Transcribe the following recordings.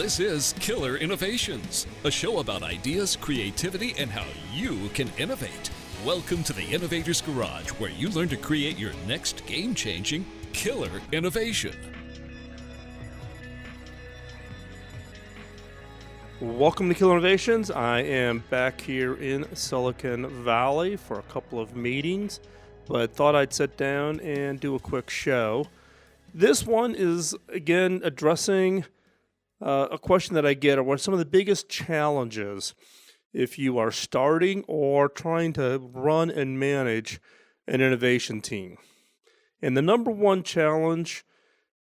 This is Killer Innovations, a show about ideas, creativity, and how you can innovate. Welcome to the Innovator's Garage, where you learn to create your next game-changing killer innovation. Welcome to Killer Innovations. I am back here in Silicon Valley for a couple of meetings, but thought I'd sit down and do a quick show. This one is, again, addressing a question that I get, or what are some of the biggest challenges if you are starting or trying to run and manage an innovation team. And the number one challenge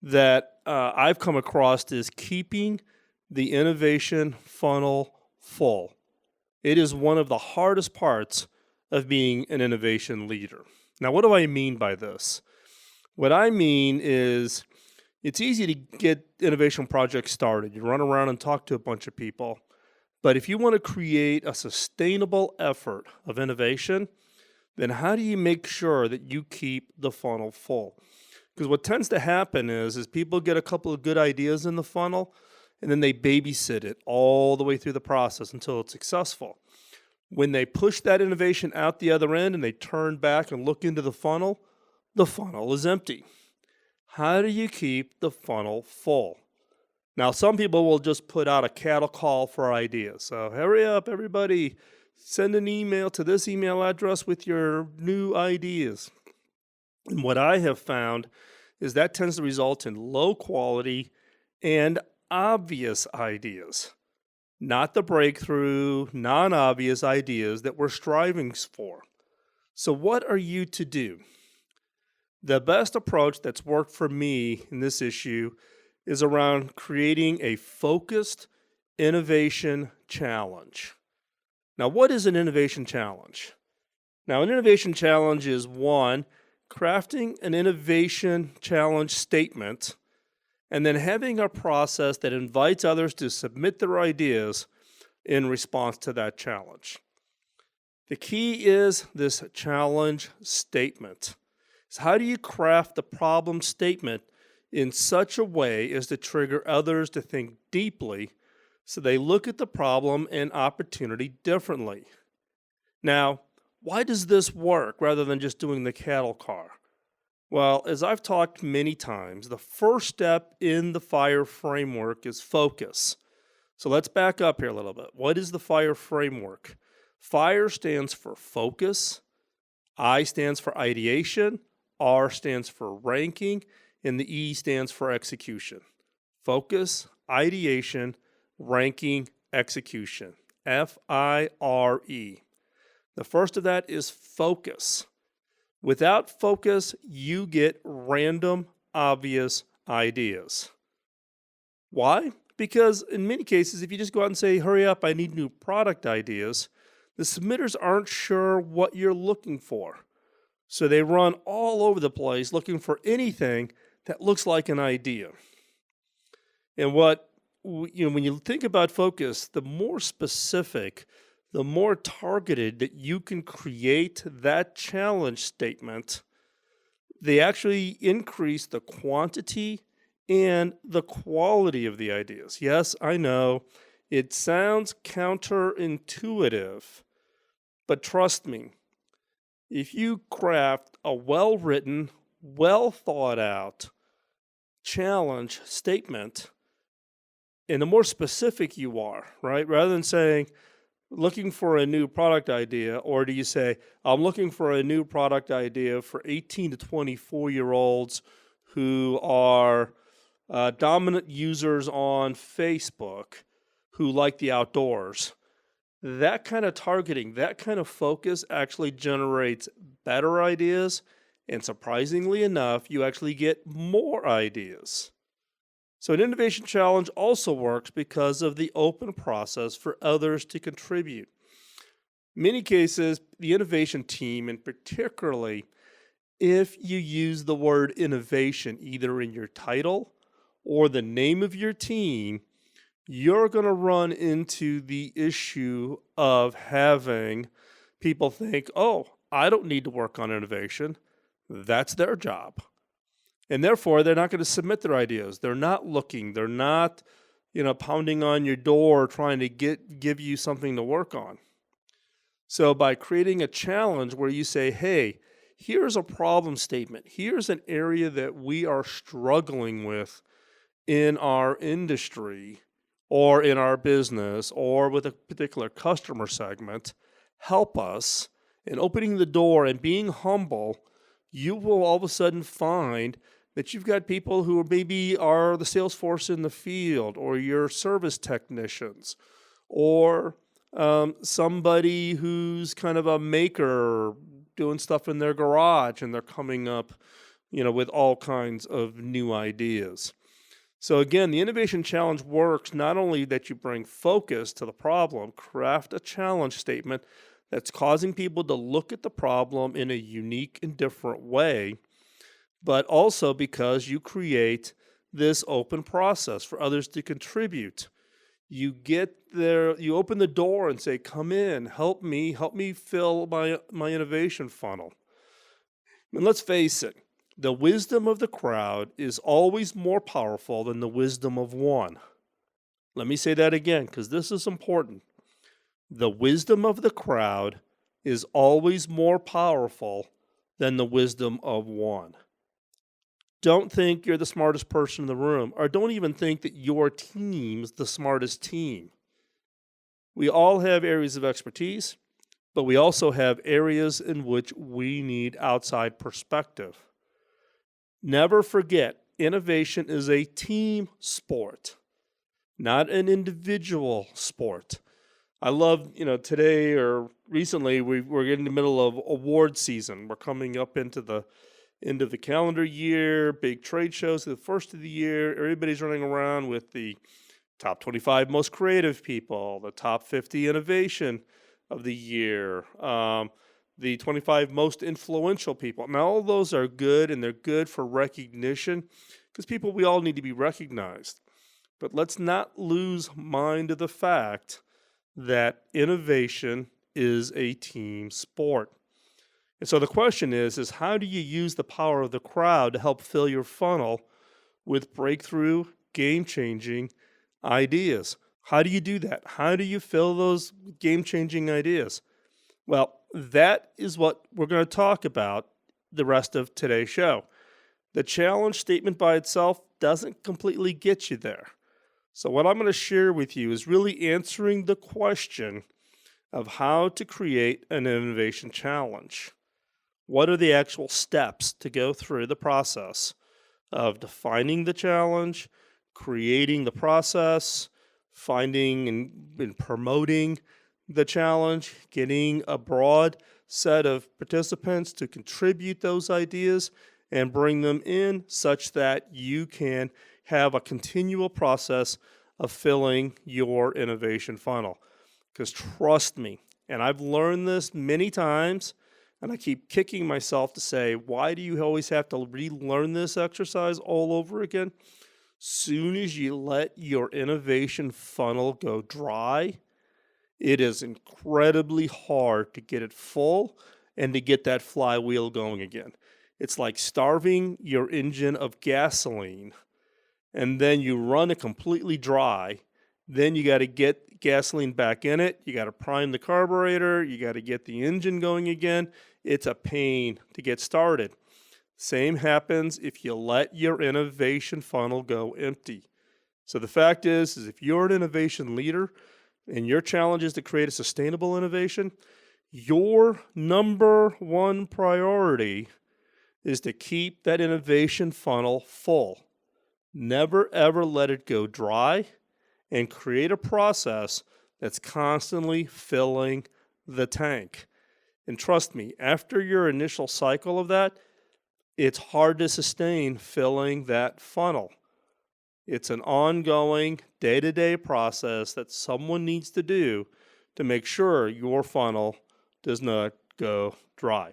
that I've come across is keeping the innovation funnel full. It is one of the hardest parts of being an innovation leader. Now, what do I mean by this? What I mean is it's easy to get innovation projects started. You run around and talk to a bunch of people. But if you want to create a sustainable effort of innovation, then how do you make sure that you keep the funnel full? Because what tends to happen is people get a couple of good ideas in the funnel, and then they babysit it all the way through the process until it's successful. When they push that innovation out the other end and they turn back and look into the funnel is empty. How do you keep the funnel full? Now, some people will just put out a cattle call for ideas. So hurry up, everybody. Send an email to this email address with your new ideas. And what I have found is that tends to result in low quality and obvious ideas, not the breakthrough, non-obvious ideas that we're striving for. So what are you to do? The best approach that's worked for me in this issue is around creating a focused innovation challenge. Now, what is an innovation challenge? Now, an innovation challenge is one, crafting an innovation challenge statement, and then having a process that invites others to submit their ideas in response to that challenge. The key is this challenge statement. So how do you craft the problem statement in such a way as to trigger others to think deeply so they look at the problem and opportunity differently? Now, why does this work rather than just doing the cattle car? Well, as I've talked many times, the first step in the FIRE framework is focus. So let's back up here a little bit. What is the FIRE framework? FIRE stands for focus, I stands for ideation, R stands for ranking, and the E stands for execution. Focus, ideation, ranking, execution. FIRE. The first of that is focus. Without focus, you get random, obvious ideas. Why? Because in many cases, if you just go out and say, hurry up, I need new product ideas, the submitters aren't sure what you're looking for. So they run all over the place looking for anything that looks like an idea. And when you think about focus, the more specific, the more targeted that you can create that challenge statement, they actually increase the quantity and the quality of the ideas. Yes, I know it sounds counterintuitive, but trust me, if you craft a well-written, well-thought-out challenge statement, and the more specific you are, right, rather than saying, looking for a new product idea, or do you say, I'm looking for a new product idea for 18 to 24-year-olds who are dominant users on Facebook who like the outdoors. That kind of targeting, that kind of focus actually generates better ideas, and surprisingly enough, you actually get more ideas. So an innovation challenge also works because of the open process for others to contribute. In many cases, the innovation team, and particularly if you use the word innovation either in your title or the name of your team, you're going to run into the issue of having people think, oh, I don't need to work on innovation. That's their job. And therefore, they're not going to submit their ideas. They're not looking. They're not pounding on your door trying to give you something to work on. So by creating a challenge where you say, hey, here's a problem statement, here's an area that we are struggling with in our industry or in our business or with a particular customer segment, help us. In opening the door and being humble, you will all of a sudden find that you've got people who maybe are the sales force in the field, or your service technicians, or somebody who's kind of a maker doing stuff in their garage, and they're coming up, with all kinds of new ideas. So again, the innovation challenge works not only that you bring focus to the problem, craft a challenge statement that's causing people to look at the problem in a unique and different way, but also because you create this open process for others to contribute. You get there, you open the door and say, come in, help me fill my innovation funnel. And let's face it, the wisdom of the crowd is always more powerful than the wisdom of one. Let me say that again, because this is important. The wisdom of the crowd is always more powerful than the wisdom of one. Don't think you're the smartest person in the room, or don't even think that your team's the smartest team. We all have areas of expertise, but we also have areas in which we need outside perspective. Never forget, innovation is a team sport, not an individual sport. I love, today or recently, we're in the middle of award season. We're coming up into the end of the calendar year, big trade shows, the first of the year. Everybody's running around with the top 25 most creative people, the top 50 innovation of the year, the 25 most influential people. Now, all those are good, and they're good for recognition, because we all need to be recognized. But let's not lose mind of the fact that innovation is a team sport. And so the question is how do you use the power of the crowd to help fill your funnel with breakthrough, game-changing ideas? How do you do that? How do you fill those game-changing ideas? Well, that is what we're going to talk about the rest of today's show. The challenge statement by itself doesn't completely get you there. So what I'm going to share with you is really answering the question of how to create an innovation challenge. What are the actual steps to go through the process of defining the challenge, creating the process, finding and promoting the challenge, getting a broad set of participants to contribute those ideas and bring them in such that you can have a continual process of filling your innovation funnel. Because trust me, and I've learned this many times, and I keep kicking myself to say, why do you always have to relearn this exercise all over again? Soon as you let your innovation funnel go dry, it is incredibly hard to get it full and to get that flywheel going again. It's like starving your engine of gasoline, and then you run it completely dry. Then you got to get gasoline back in it. You got to prime the carburetor. You got to get the engine going again. It's a pain to get started. Same happens if you let your innovation funnel go empty. So the fact is if you're an innovation leader and your challenge is to create a sustainable innovation, your number one priority is to keep that innovation funnel full. Never, ever let it go dry, and create a process that's constantly filling the tank. And trust me, after your initial cycle of that, it's hard to sustain filling that funnel. It's an ongoing, day-to-day process that someone needs to do to make sure your funnel does not go dry.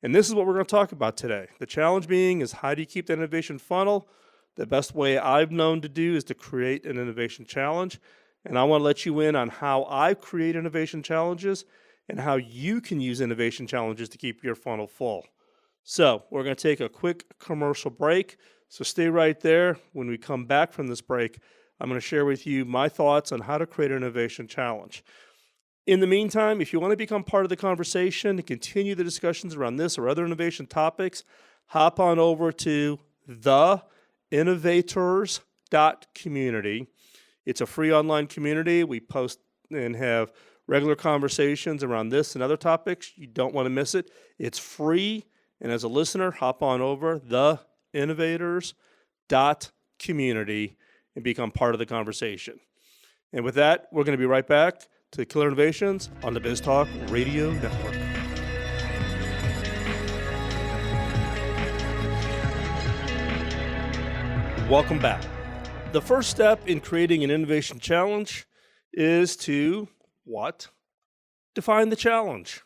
And this is what we're going to talk about today. The challenge being is, how do you keep the innovation funnel? The best way I've known to do is to create an innovation challenge. And I want to let you in on how I create innovation challenges and how you can use innovation challenges to keep your funnel full. So we're going to take a quick commercial break. So stay right there. When we come back from this break, I'm going to share with you my thoughts on how to create an innovation challenge. In the meantime, if you want to become part of the conversation and continue the discussions around this or other innovation topics, hop on over to theinnovators.community. It's a free online community. We post and have regular conversations around this and other topics. You don't want to miss it. It's free. And as a listener, hop on over theinnovators.community and become part of the conversation. And with that, we're going to be right back to Killer Innovations on the BizTalk Radio Network. Welcome back. The first step in creating an innovation challenge is to what? Define the challenge.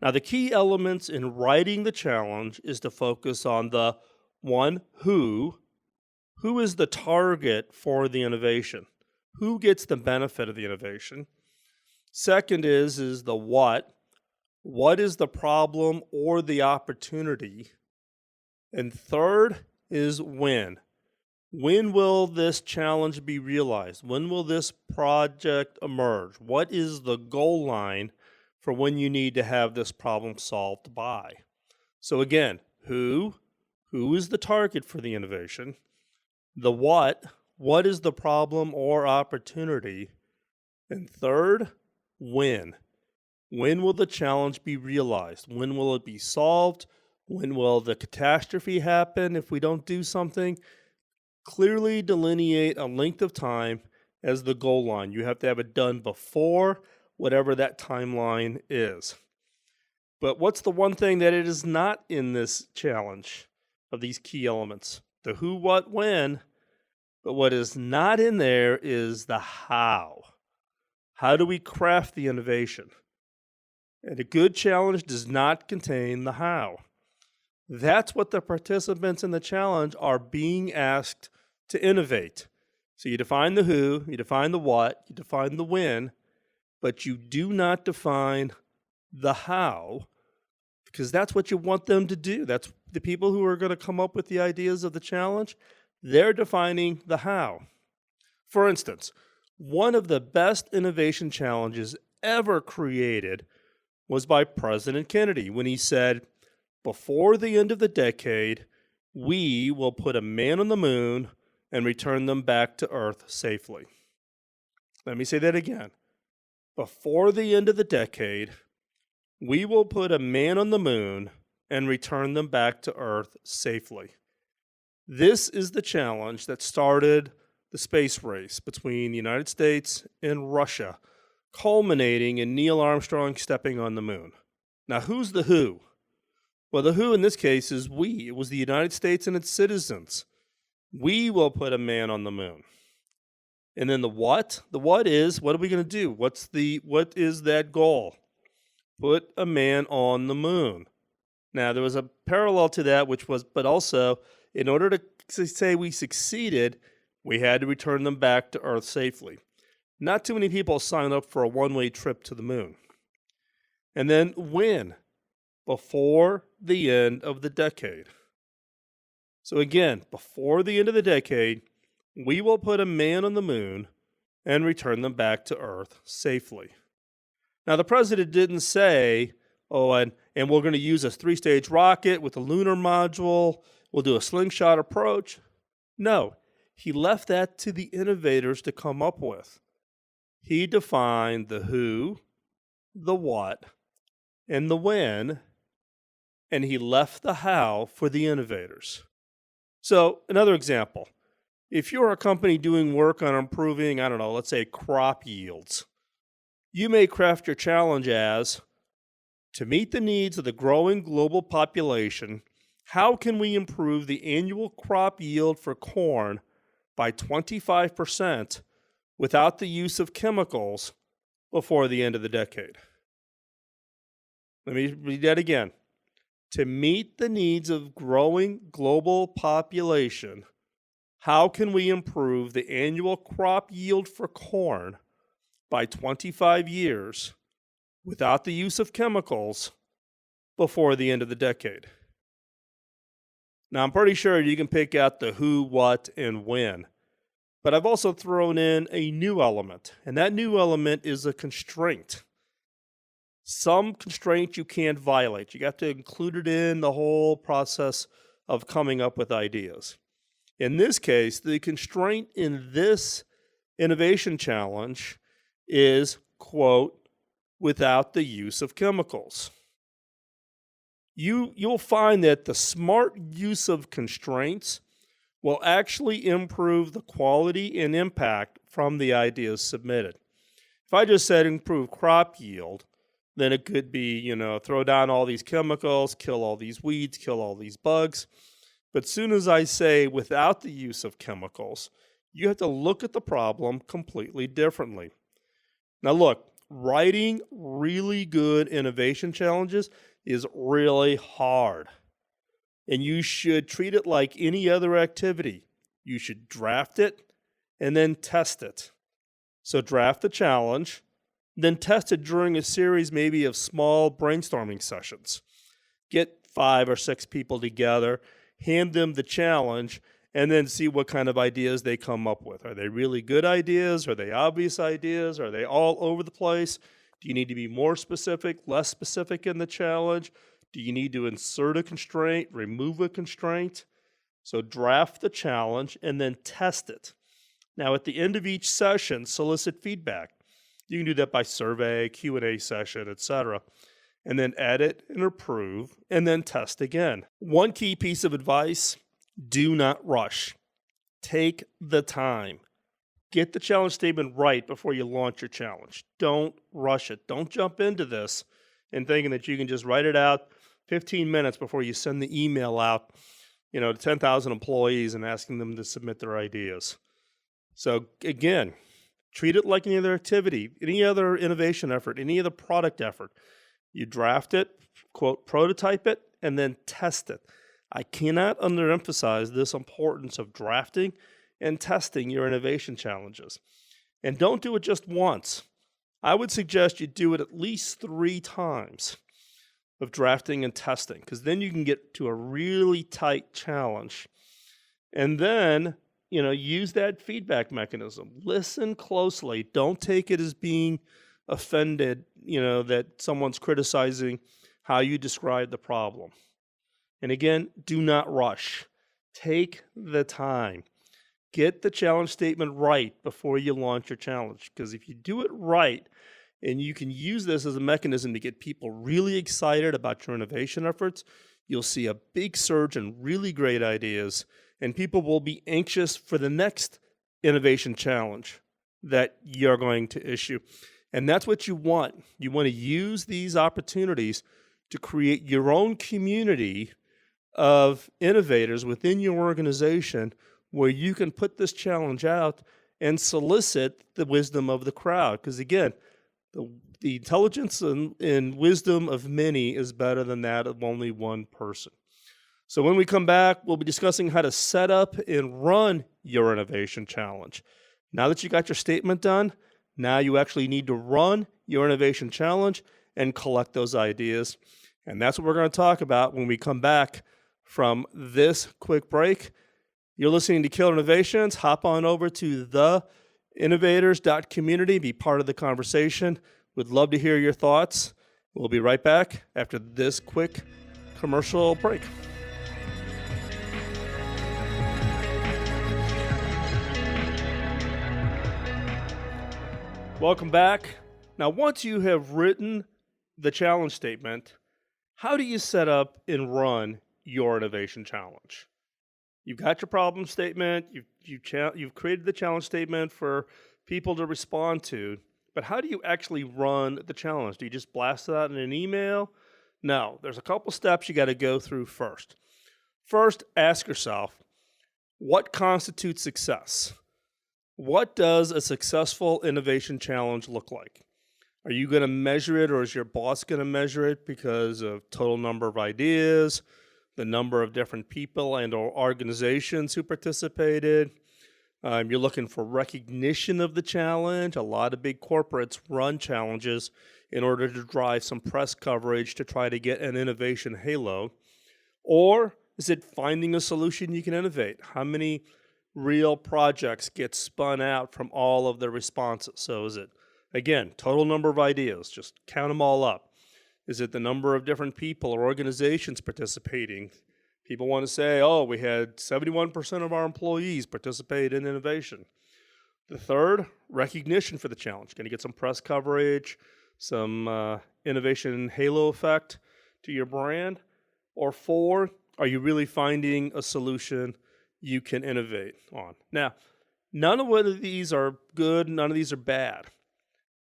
Now, the key elements in writing the challenge is to focus on the one, who is the target for the innovation? Who gets the benefit of the innovation? Second is the what. What is the problem or the opportunity? And third is when. When will this challenge be realized? When will this project emerge? What is the goal line for when you need to have this problem solved by? So again, who is the target for the innovation? The what is the problem or opportunity? And third, when. When will the challenge be realized? When will it be solved? When will the catastrophe happen if we don't do something? Clearly delineate a length of time as the goal line. You have to have it done before whatever that timeline is. But what's the one thing that it is not in this challenge of these key elements? The who, what, when. But what is not in there is the how. How do we craft the innovation? And a good challenge does not contain the how. That's what the participants in the challenge are being asked to innovate. So you define the who, you define the what, you define the when, but you do not define the how, because that's what you want them to do. That's the people who are going to come up with the ideas of the challenge. They're defining the how. For instance, one of the best innovation challenges ever created was by President Kennedy when he said, before the end of the decade, we will put a man on the moon and return them back to Earth safely. Let me say that again. Before the end of the decade, we will put a man on the moon and return them back to Earth safely. This is the challenge that started the space race between the United States and Russia, culminating in Neil Armstrong stepping on the moon. Now, who's the who? Well, the who in this case is we. It was the United States and its citizens. We will put a man on the moon. And then the what? The what is, what are we going to do? What is that goal? Put a man on the moon. Now, there was a parallel to that, which was, but also, in order to say we succeeded, we had to return them back to Earth safely. Not too many people sign up for a one-way trip to the moon. And then when? Before the end of the decade. So again, before the end of the decade, we will put a man on the moon and return them back to Earth safely. Now, the president didn't say, and we're going to use a 3-stage rocket with a lunar module. We'll do a slingshot approach. No, he left that to the innovators to come up with. He defined the who, the what, and the when, and he left the how for the innovators. So, another example. If you're a company doing work on improving, let's say crop yields, you may craft your challenge as, to meet the needs of the growing global population, how can we improve the annual crop yield for corn by 25% without the use of chemicals before the end of the decade? Let me read that again. To meet the needs of growing global population, how can we improve the annual crop yield for corn by 25 years without the use of chemicals before the end of the decade? Now, I'm pretty sure you can pick out the who, what, and when. But I've also thrown in a new element, and that new element is a constraint. Some constraint you can't violate. You got to include it in the whole process of coming up with ideas. In this case, the constraint in this innovation challenge is, quote, without the use of chemicals. You'll find that the smart use of constraints will actually improve the quality and impact from the ideas submitted. If I just said improve crop yield, then it could be, throw down all these chemicals, kill all these weeds, kill all these bugs. But soon as I say without the use of chemicals, you have to look at the problem completely differently. Now look, writing really good innovation challenges is really hard. And you should treat it like any other activity. You should draft it and then test it. So draft the challenge, then test it during a series maybe of small brainstorming sessions. Get 5 or 6 people together, hand them the challenge, and then see what kind of ideas they come up with. Are they really good ideas? Are they obvious ideas? Are they all over the place? Do you need to be more specific, less specific in the challenge? Do you need to insert a constraint, remove a constraint? So draft the challenge and then test it. Now at the end of each session, solicit feedback. You can do that by survey, Q&A session, etc. And then edit and approve, and then test again. One key piece of advice, do not rush. Take the time. Get the challenge statement right before you launch your challenge. Don't rush it. Don't jump into this and thinking that you can just write it out 15 minutes before you send the email out, to 10,000 employees and asking them to submit their ideas. So again, treat it like any other activity, any other innovation effort, any other product effort. You draft it, quote, prototype it, and then test it. I cannot underemphasize this importance of drafting and testing your innovation challenges. And don't do it just once. I would suggest you do it at least 3 times of drafting and testing, because then you can get to a really tight challenge. And then, use that feedback mechanism. Listen closely. Don't take it as being offended, that someone's criticizing how you describe the problem. And again, do not rush. Take the time. Get the challenge statement right before you launch your challenge. Because if you do it right, and you can use this as a mechanism to get people really excited about your innovation efforts, you'll see a big surge in really great ideas, and people will be anxious for the next innovation challenge that you're going to issue. And that's what you want. You want to use these opportunities to create your own community of innovators within your organization where you can put this challenge out and solicit the wisdom of the crowd. Because again, the intelligence and wisdom of many is better than that of only one person. So when we come back, we'll be discussing how to set up and run your innovation challenge. Now that you got your statement done, now you actually need to run your innovation challenge and collect those ideas. And that's what we're going to talk about when we come back from this quick break. You're listening to Killer Innovations. Hop on over to theinnovators.community. Be part of the conversation. We'd love to hear your thoughts. We'll be right back after this quick commercial break. Welcome back. Now, once you have written the challenge statement, how do you set up and run your innovation challenge? You've got your problem statement, you've created the challenge statement for people to respond to, but how do you actually run the challenge? Do you just blast it out in an email? No, there's a couple steps you got to go through first. First, ask yourself, what constitutes success? What does a successful innovation challenge look like? Are you going to measure it, or is your boss going to measure it because of total number of ideas, the number of different people and or organizations who participated? You're looking for recognition of the challenge. A lot of big corporates run challenges in order to drive some press coverage to try to get an innovation halo. Or is it finding a solution you can innovate? How many real projects get spun out from all of the responses? So is it, again, total number of ideas, just count them all up. Is it the number of different people or organizations participating? People want to say, oh, we had 71% of our employees participate in innovation. The third, recognition for the challenge. Going to get some press coverage, some innovation halo effect to your brand. Or four, are you really finding a solution you can innovate on? Now, none of these are good, none of these are bad.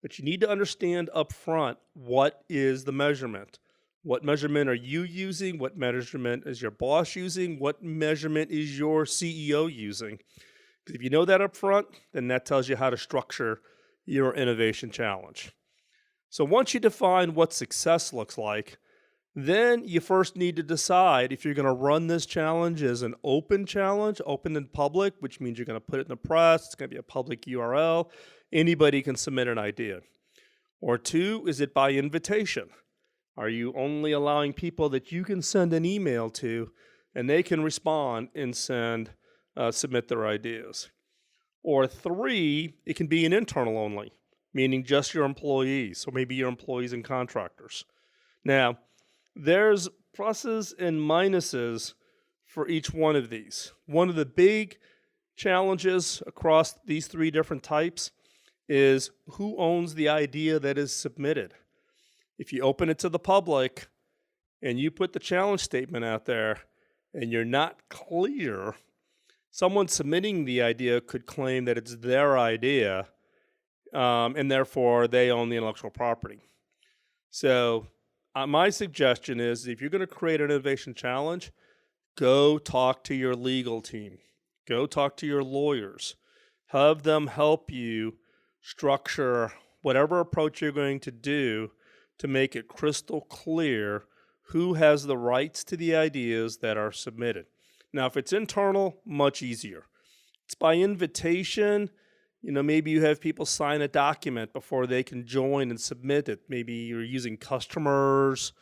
But you need to understand up front, what is the measurement? What measurement are you using? What measurement is your boss using? What measurement is your CEO using? Because if you know that up front, then that tells you how to structure your innovation challenge. So once you define what success looks like, then you first need to decide if you're going to run this challenge as an open challenge, open in public, which means you're going to put it in the press, it's going to be a public URL, anybody can submit an idea. Or two, is it by invitation? Are you only allowing people that you can send an email to and they can respond and submit their ideas? Or three, it can be an internal only, meaning just your employees, or maybe your employees and contractors. Now, there's pluses and minuses for each one of these. One of the big challenges across these three different types is who owns the idea that is submitted. If you open it to the public and you put the challenge statement out there and you're not clear, someone submitting the idea could claim that it's their idea, and therefore they own the intellectual property. So my suggestion is, if you're going to create an innovation challenge, go talk to your legal team. Go talk to your lawyers. Have them help you structure whatever approach you're going to do to make it crystal clear who has the rights to the ideas that are submitted. Now, if it's internal, much easier. It's by invitation. Maybe you have people sign a document before they can join and submit it. Maybe you're using customers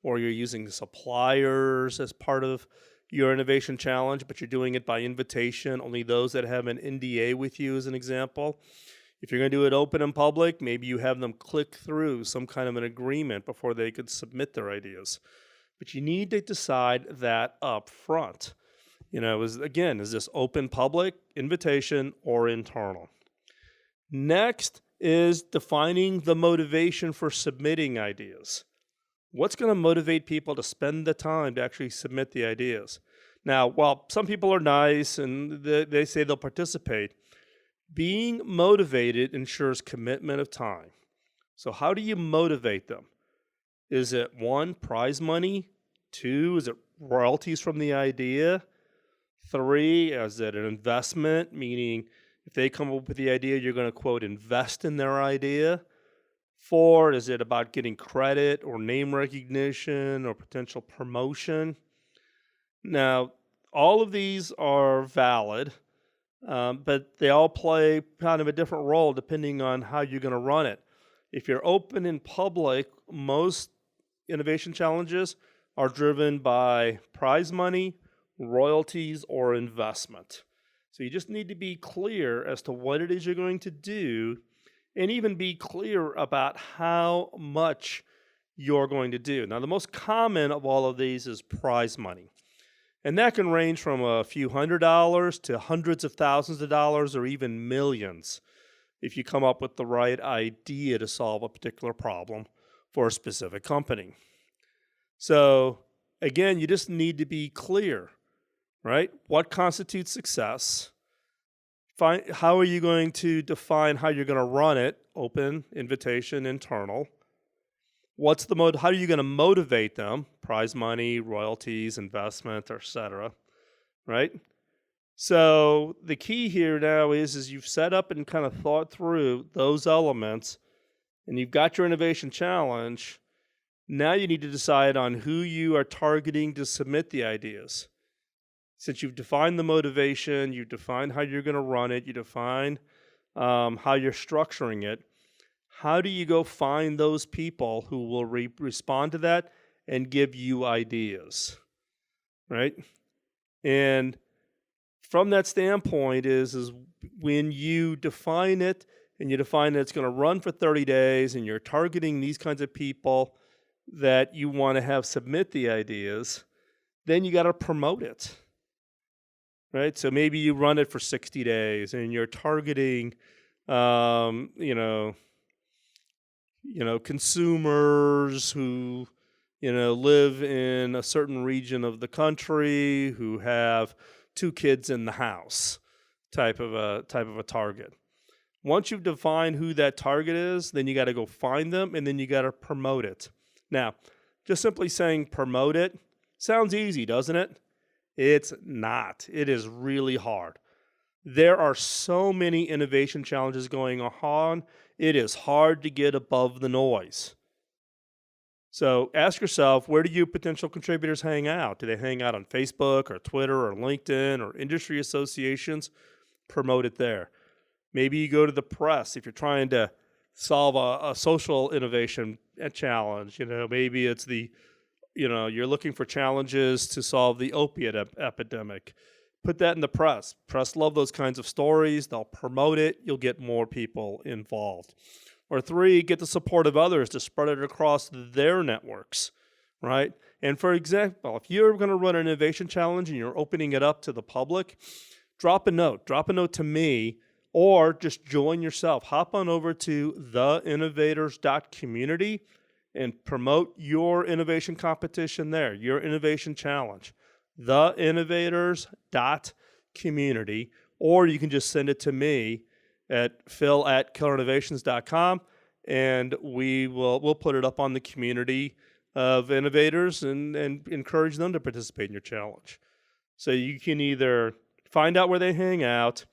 or you're using suppliers as part of your innovation challenge, but you're doing it by invitation, only those that have an NDA with you, as an example. If you're going to do it open and public, maybe you have them click through some kind of an agreement before they could submit their ideas. But you need to decide that up front. Is this open public, invitation, or internal? Next is defining the motivation for submitting ideas. What's going to motivate people to spend the time to actually submit the ideas? Now, while some people are nice and they say they'll participate, being motivated ensures commitment of time. So how do you motivate them? Is it one, prize money? Two, is it royalties from the idea? Three, is it an investment, meaning if they come up with the idea, you're going to, quote, invest in their idea? Four, is it about getting credit or name recognition or potential promotion? Now, all of these are valid. But they all play kind of a different role depending on how you're going to run it. If you're open in public, most innovation challenges are driven by prize money, royalties, or investment. So you just need to be clear as to what it is you're going to do, and even be clear about how much you're going to do. Now, the most common of all of these is prize money. And that can range from a few $100s to hundreds of thousands of dollars, or even millions, if you come up with the right idea to solve a particular problem for a specific company. So again, you just need to be clear, right? What constitutes success? How are you going to define how you're going to run it? Open, invitation, internal. How are you going to motivate them? Prize money, royalties, investment, etc. Right? So the key here now is you've set up and kind of thought through those elements, and you've got your innovation challenge. Now you need to decide on who you are targeting to submit the ideas. Since you've defined the motivation, you've defined how you're going to run it, you define how you're structuring it, how do you go find those people who will respond to that and give you ideas, right? And from that standpoint is when you define it and you define that it's going to run for 30 days and you're targeting these kinds of people that you want to have submit the ideas, then you got to promote it, right? So maybe you run it for 60 days and you're targeting, consumers who, live in a certain region of the country, who have 2 kids in the house, type of a target. Once you've defined who that target is, then you got to go find them and then you got to promote it. Now, just simply saying promote it sounds easy, doesn't it? It's not. It is really hard. There are so many innovation challenges going on. It is hard to get above the noise. So ask yourself, where do you potential contributors hang out? Do they hang out on Facebook or Twitter or LinkedIn or industry associations? Promote it there. Maybe you go to the press if you're trying to solve a social innovation challenge. Maybe it's you're looking for challenges to solve the opiate epidemic. Put that in the press. Press love those kinds of stories. They'll promote it. You'll get more people involved. Or 3, get the support of others to spread it across their networks, right? And for example, if you're going to run an innovation challenge and you're opening it up to the public, drop a note. Drop a note to me, or just join yourself. Hop on over to theinnovators.community and promote your innovation competition there, your innovation challenge. Theinnovators.community, or you can just send it to me at phil@killerinnovations.com, and we'll put it up on the community of innovators and encourage them to participate in your challenge. So you can either find out where they hang out,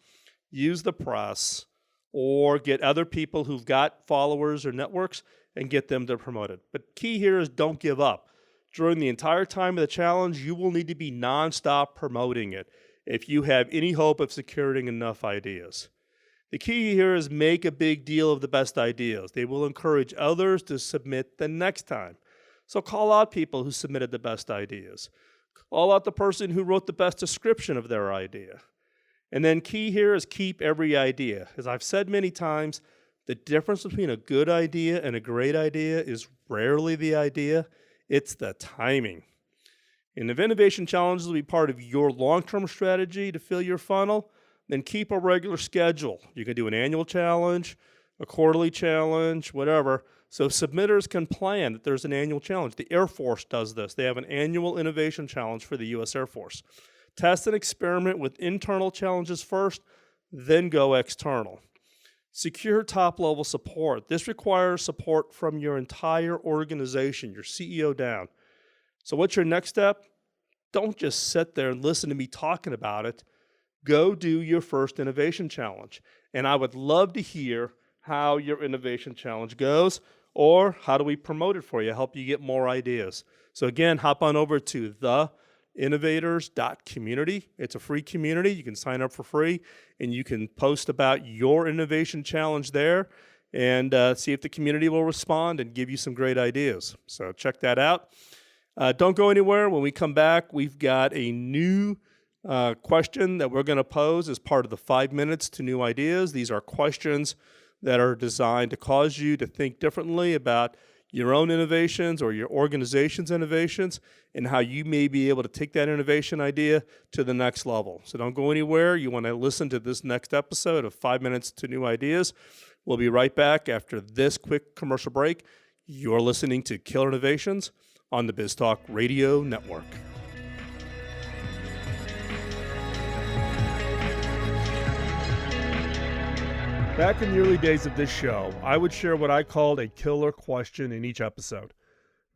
use the press, or get other people who've got followers or networks and get them to promote it. But key here is don't give up. During the entire time of the challenge, you will need to be nonstop promoting it if you have any hope of securing enough ideas. The key here is make a big deal of the best ideas. They will encourage others to submit the next time. So call out people who submitted the best ideas. Call out the person who wrote the best description of their idea. And then key here is keep every idea. As I've said many times, the difference between a good idea and a great idea is rarely the idea, it's the timing. And if innovation challenges will be part of your long-term strategy to fill your funnel, then keep a regular schedule. You can do an annual challenge, a quarterly challenge, whatever. So submitters can plan that there's an annual challenge. The Air Force does this. They have an annual innovation challenge for the U.S. Air Force. Test and experiment with internal challenges first, then go external. Secure top-level support. This requires support from your entire organization, your CEO down. So what's your next step? Don't just sit there and listen to me talking about it. Go do your first innovation challenge. And I would love to hear how your innovation challenge goes, or how do we promote it for you, help you get more ideas. So again, hop on over to theinnovators.community. It's a free community. You can sign up for free, and you can post about your innovation challenge there and see if the community will respond and give you some great ideas. So check that out. Don't go anywhere. When we come back, we've got a new question that we're going to pose as part of the 5 minutes to new ideas. These are questions that are designed to cause you to think differently about your own innovations or your organization's innovations and how you may be able to take that innovation idea to the next level. So don't go anywhere. You want to listen to this next episode of 5 minutes to new ideas. We'll be right back after this quick commercial break. You're listening to Killer Innovations on the BizTalk Radio Network. Back in the early days of this show, I would share what I called a killer question in each episode.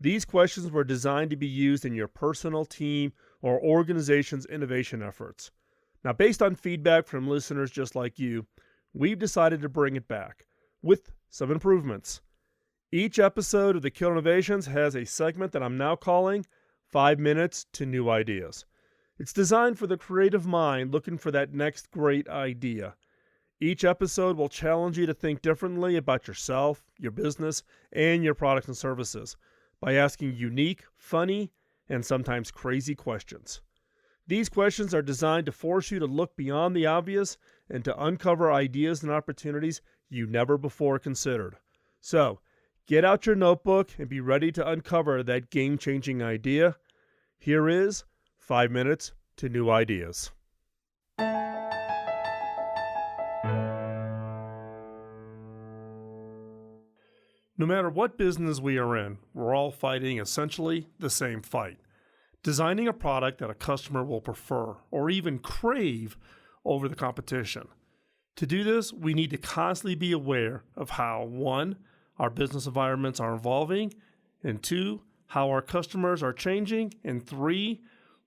These questions were designed to be used in your personal, team, or organization's innovation efforts. Now, based on feedback from listeners just like you, we've decided to bring it back with some improvements. Each episode of the Killer Innovations has a segment that I'm now calling 5 Minutes to New Ideas. It's designed for the creative mind looking for that next great idea. Each episode will challenge you to think differently about yourself, your business, and your products and services by asking unique, funny, and sometimes crazy questions. These questions are designed to force you to look beyond the obvious and to uncover ideas and opportunities you never before considered. So, get out your notebook and be ready to uncover that game-changing idea. Here is 5 minutes to new ideas. No matter what business we are in, we're all fighting essentially the same fight. Designing a product that a customer will prefer or even crave over the competition. To do this, we need to constantly be aware of how, 1, our business environments are evolving, and 2, how our customers are changing, and 3,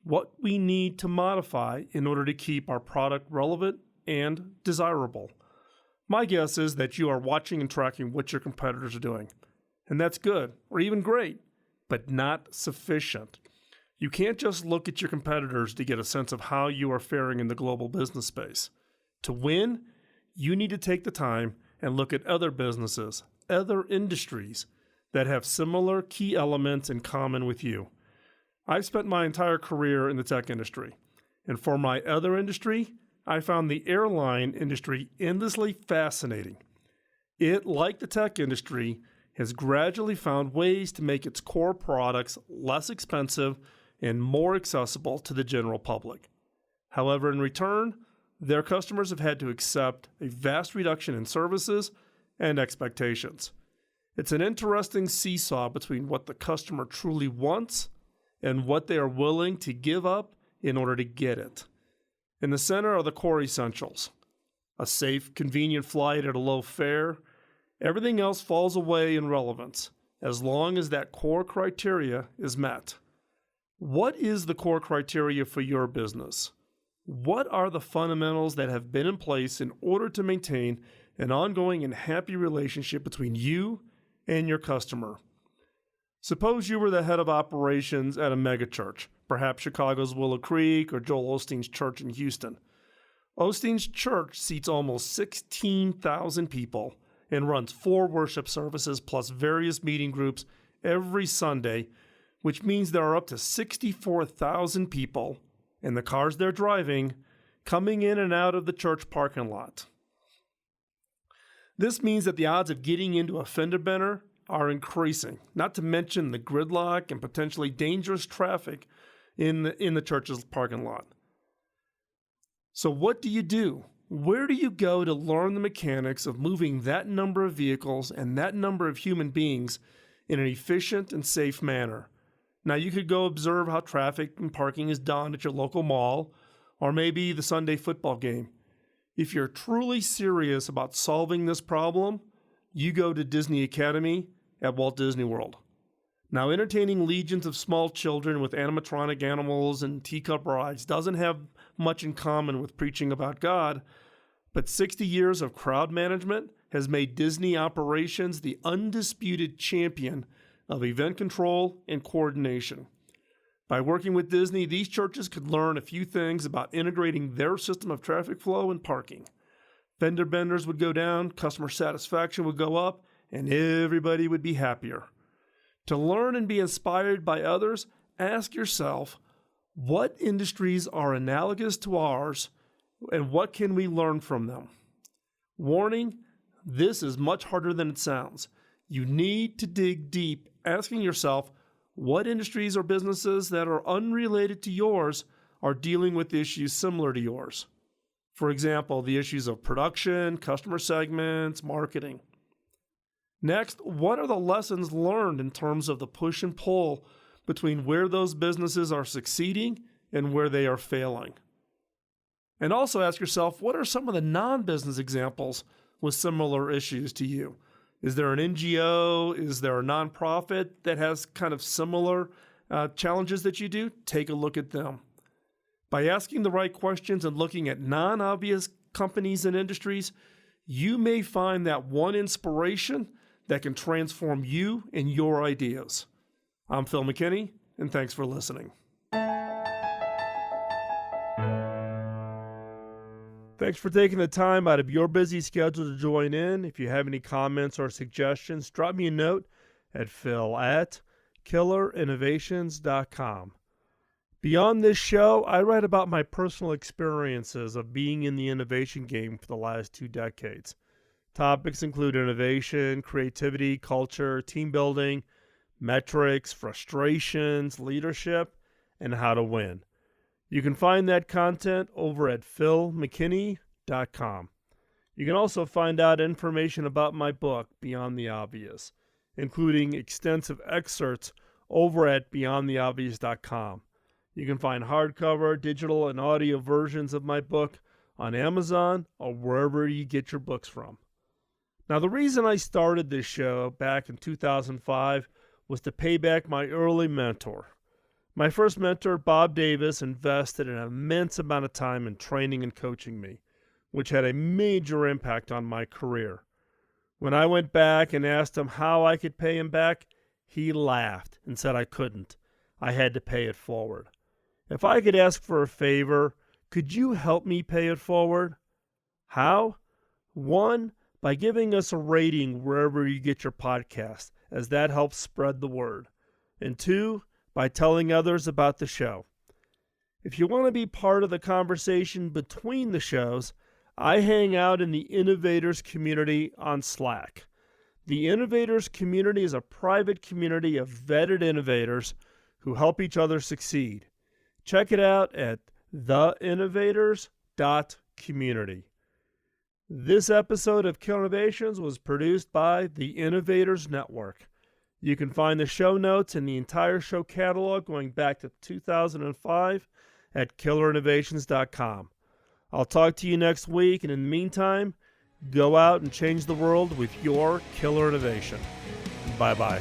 what we need to modify in order to keep our product relevant and desirable. My guess is that you are watching and tracking what your competitors are doing. And that's good, or even great, but not sufficient. You can't just look at your competitors to get a sense of how you are faring in the global business space. To win, you need to take the time and look at other businesses, other industries that have similar key elements in common with you. I've spent my entire career in the tech industry, and for my other industry, I found the airline industry endlessly fascinating. It, like the tech industry, has gradually found ways to make its core products less expensive and more accessible to the general public. However, in return, their customers have had to accept a vast reduction in services and expectations. It's an interesting seesaw between what the customer truly wants and what they are willing to give up in order to get it. In the center are the core essentials. A safe, convenient flight at a low fare. Everything else falls away in relevance, as long as that core criteria is met. What is the core criteria for your business? What are the fundamentals that have been in place in order to maintain an ongoing and happy relationship between you and your customer? Suppose you were the head of operations at a megachurch, perhaps Chicago's Willow Creek or Joel Osteen's church in Houston. Osteen's church seats almost 16,000 people and runs 4 worship services plus various meeting groups every Sunday, which means there are up to 64,000 people in the cars they're driving coming in and out of the church parking lot. This means that the odds of getting into a fender bender are increasing, not to mention the gridlock and potentially dangerous traffic in the church's parking lot. So what do you do? Where do you go to learn the mechanics of moving that number of vehicles and that number of human beings in an efficient and safe manner? Now, you could go observe how traffic and parking is done at your local mall, or maybe the Sunday football game. If you're truly serious about solving this problem, you go to Disney Academy at Walt Disney World. Now, entertaining legions of small children with animatronic animals and teacup rides doesn't have much in common with preaching about God, but 60 years of crowd management has made Disney operations the undisputed champion of event control and coordination. By working with Disney, these churches could learn a few things about integrating their system of traffic flow and parking. Fender benders would go down, customer satisfaction would go up, and everybody would be happier. To learn and be inspired by others, ask yourself, what industries are analogous to ours, and what can we learn from them? Warning, this is much harder than it sounds. You need to dig deep, asking yourself what industries or businesses that are unrelated to yours are dealing with issues similar to yours. For example, the issues of production, customer segments, marketing. Next, what are the lessons learned in terms of the push and pull between where those businesses are succeeding and where they are failing? And also ask yourself, what are some of the non-business examples with similar issues to you? Is there an NGO? Is there a nonprofit that has kind of similar challenges that you do? Take a look at them. By asking the right questions and looking at non-obvious companies and industries, you may find that one inspiration that can transform you and your ideas. I'm Phil McKinney, and thanks for listening. Thanks for taking the time out of your busy schedule to join in. If you have any comments or suggestions, drop me a note at phil@killerinnovations.com. Beyond this show, I write about my personal experiences of being in the innovation game for the last 2 decades. Topics include innovation, creativity, culture, team building, metrics, frustrations, leadership, and how to win. You can find that content over at philmckinney.com. You can also find out information about my book, Beyond the Obvious, including extensive excerpts over at beyondtheobvious.com. You can find hardcover, digital, and audio versions of my book on Amazon or wherever you get your books from. Now, the reason I started this show back in 2005 was to pay back my early mentor. My first mentor, Bob Davis, invested an immense amount of time in training and coaching me, which had a major impact on my career. When I went back and asked him how I could pay him back, he laughed and said I couldn't. I had to pay it forward. If I could ask for a favor, could you help me pay it forward? How? 1, by giving us a rating wherever you get your podcast, as that helps spread the word. And 2, by telling others about the show. If you want to be part of the conversation between the shows, I hang out in the Innovators community on Slack. The Innovators community is a private community of vetted innovators who help each other succeed. Check it out at theinnovators.community. This episode of Killer Innovations was produced by the Innovators Network. You can find the show notes and the entire show catalog going back to 2005 at killerinnovations.com. I'll talk to you next week, and in the meantime, go out and change the world with your killer innovation. Bye-bye.